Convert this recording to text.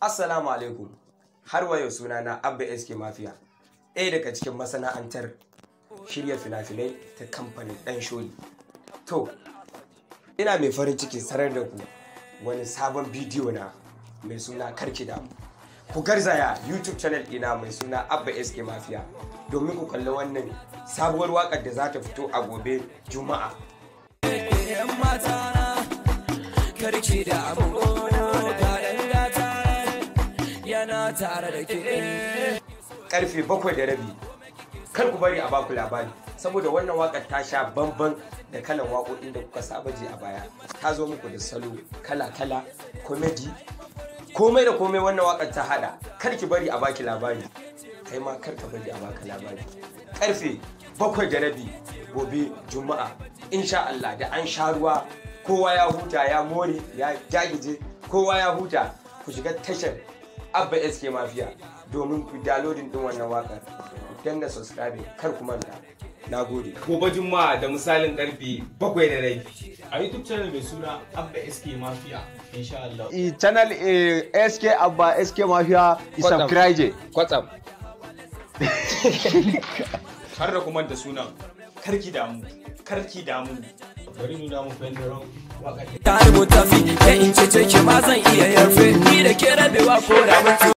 Assalamu alaikum. Har wayo sunana Abba SK Mafia, ɗaya daga cikin masana'antar shirya fina-finai ta kamfanin ɗan sholi. To, ina mai farin ciki sanar da ku wani sabon bidiyo na mai suna Karki Damu. Ku garzaya YouTube channel ɗina mai suna Abba SK Mafia domin ku kalli wannan sabuwar waƙar da za ta fito a gobe Juma'a. Karki damu yana tare da ke. Karfe 7:30. Kar ku bari a baku labari saboda wannan waƙar ta sha bamban da kalan waƙoƙin da kuka saba ji a baya. Ta zo muku da salo kala-kala, comedy, komai da komai wannan waƙar ta hada. Kar ki bari a baki labari, kai ma kar ka bari a baka labari. Karfe 7:30 gobe Juma'a, insha Allah, da an sha ruwa, kowa ya huta, ya more, ya jagije, kowa ya huta, ku shiga tashar Abba SK Mafia domin ku downloading din wannan waƙar. Ku danna subscribe, kar ku manta. Nagode. Gobe Juma'a da misalin karfe 7:30 a YouTube channel mai suna Abba SK Mafia, insha Allah. Channel SK Abba SK Mafia, subscribe. Kwatsam. Har da kuma da sunan Karki Damu, Karki Damu. Bari nuna mu fendaron waƙar. Ta rubuta fi, in ce ke ma zan iya yarfe, ni da ke rabewa ko da mutu.